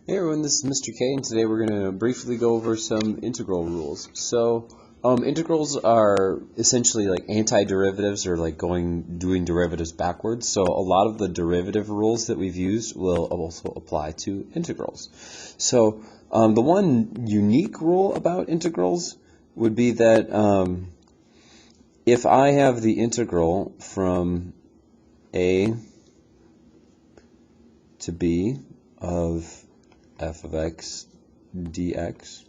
Hey everyone, this is Mr. K, and today we're going to briefly go over some integral rules. So, integrals are essentially like antiderivatives, or like doing derivatives backwards. So a lot of the derivative rules that we've used will also apply to integrals. So, the one unique rule about integrals would be that if I have the integral from a to b of f of x dx,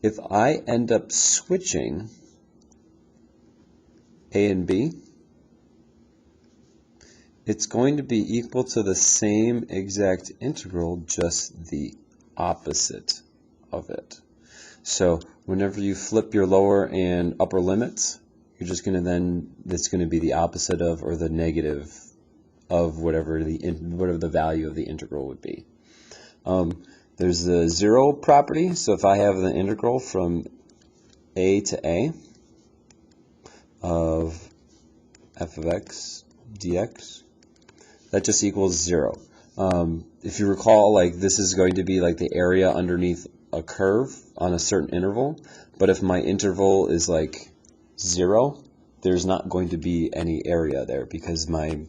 if I end up switching a and b, it's going to be equal to the same exact integral, just the opposite of it. So whenever you flip your lower and upper limits, you're just going to it's going to be the opposite of, or the negative of, whatever the value of the integral would be. There's the zero property. So if I have the integral from a to a of f of x dx, that just equals 0. If you recall, like, this is going to be like the area underneath a curve on a certain interval, but if my interval is like 0, there's not going to be any area there, because my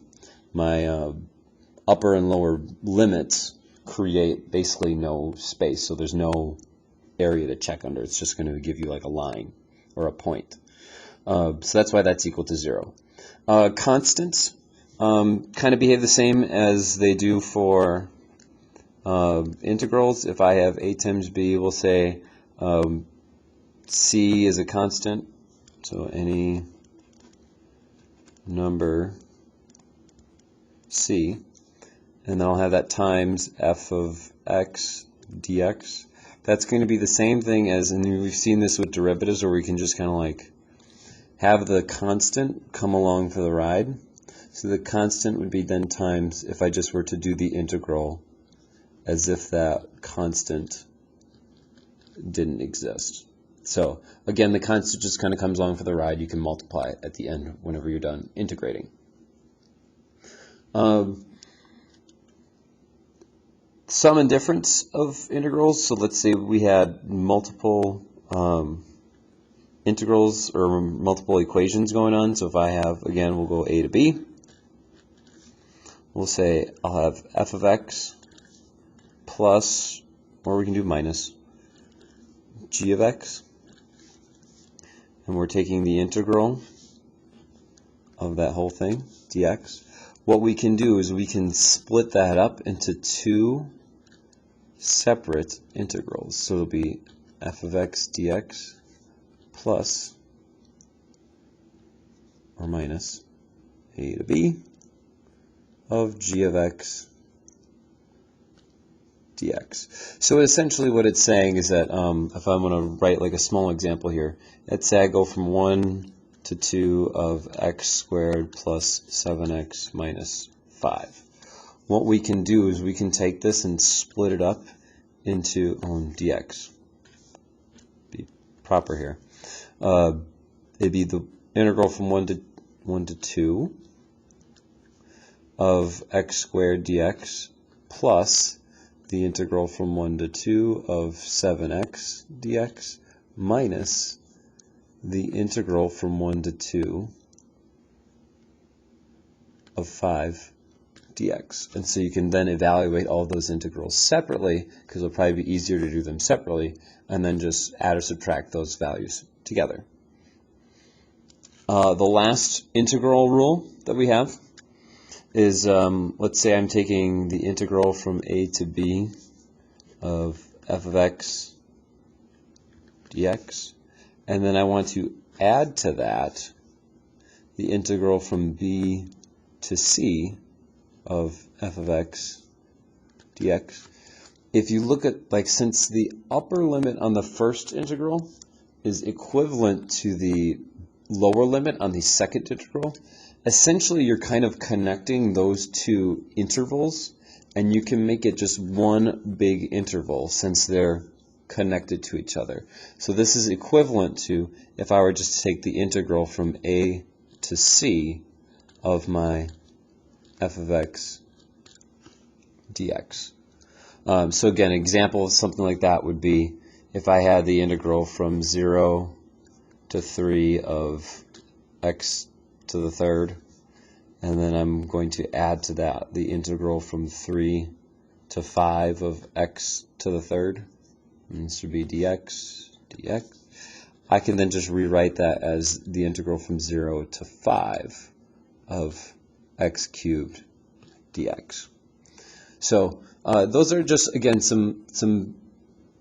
upper and lower limits create basically no space, so there's no area to check under. It's just going to give you like a line or a point. So that's why that's equal to 0. Constants kind of behave the same as they do for integrals. If I have a times b, we'll say c is a constant, so any number c, and then I'll have that times f of x dx. That's going to be the same thing as, and we've seen this with derivatives, where we can just kind of like have the constant come along for the ride. So the constant would be then times, if I just were to do the integral as if that constant didn't exist. So again, the constant just kind of comes along for the ride. You can multiply it at the end whenever you're done integrating. Sum and difference of integrals. So let's say we had multiple integrals or multiple equations going on. So if I have, again, we'll go a to b. We'll say I'll have f of x plus, or we can do minus, g of x. And we're taking the integral of that whole thing, dx. What we can do is we can split that up into two separate integrals. So it'll be f of x dx plus or minus a to b of g of x dx. So essentially what it's saying is that if I'm going to write like a small example here, let's say I go from 1 to 2 of x squared plus 7x minus 5. What we can do is we can take this and split it up into dx. Be proper here. It'd be the integral from 1 to 2 of x squared dx plus the integral from 1 to 2 of 7x dx minus the integral from 1 to 2 of 5 dx. And so you can then evaluate all those integrals separately, because it'll probably be easier to do them separately, and then just add or subtract those values together. The last integral rule that we have is, let's say I'm taking the integral from a to b of f of x dx, and then I want to add to that the integral from b to c of f of x dx. If you look at, like, since the upper limit on the first integral is equivalent to the lower limit on the second integral, essentially you're kind of connecting those two intervals, and you can make it just one big interval since they're connected to each other. So this is equivalent to if I were just to take the integral from a to c of my f of x dx. So again, an example of something like that would be if I had the integral from 0 to 3 of x to the third, and then I'm going to add to that the integral from 3 to 5 of x to the third, and this would be dx. I can then just rewrite that as the integral from 0 to 5 of x cubed dx. So those are just, again, some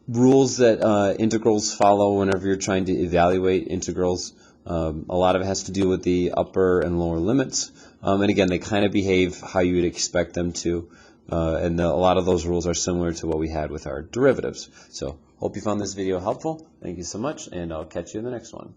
rules that integrals follow whenever you're trying to evaluate integrals. A lot of it has to do with the upper and lower limits. And again, they kind of behave how you would expect them to. And a lot of those rules are similar to what we had with our derivatives. So hope you found this video helpful. Thank you so much, and I'll catch you in the next one.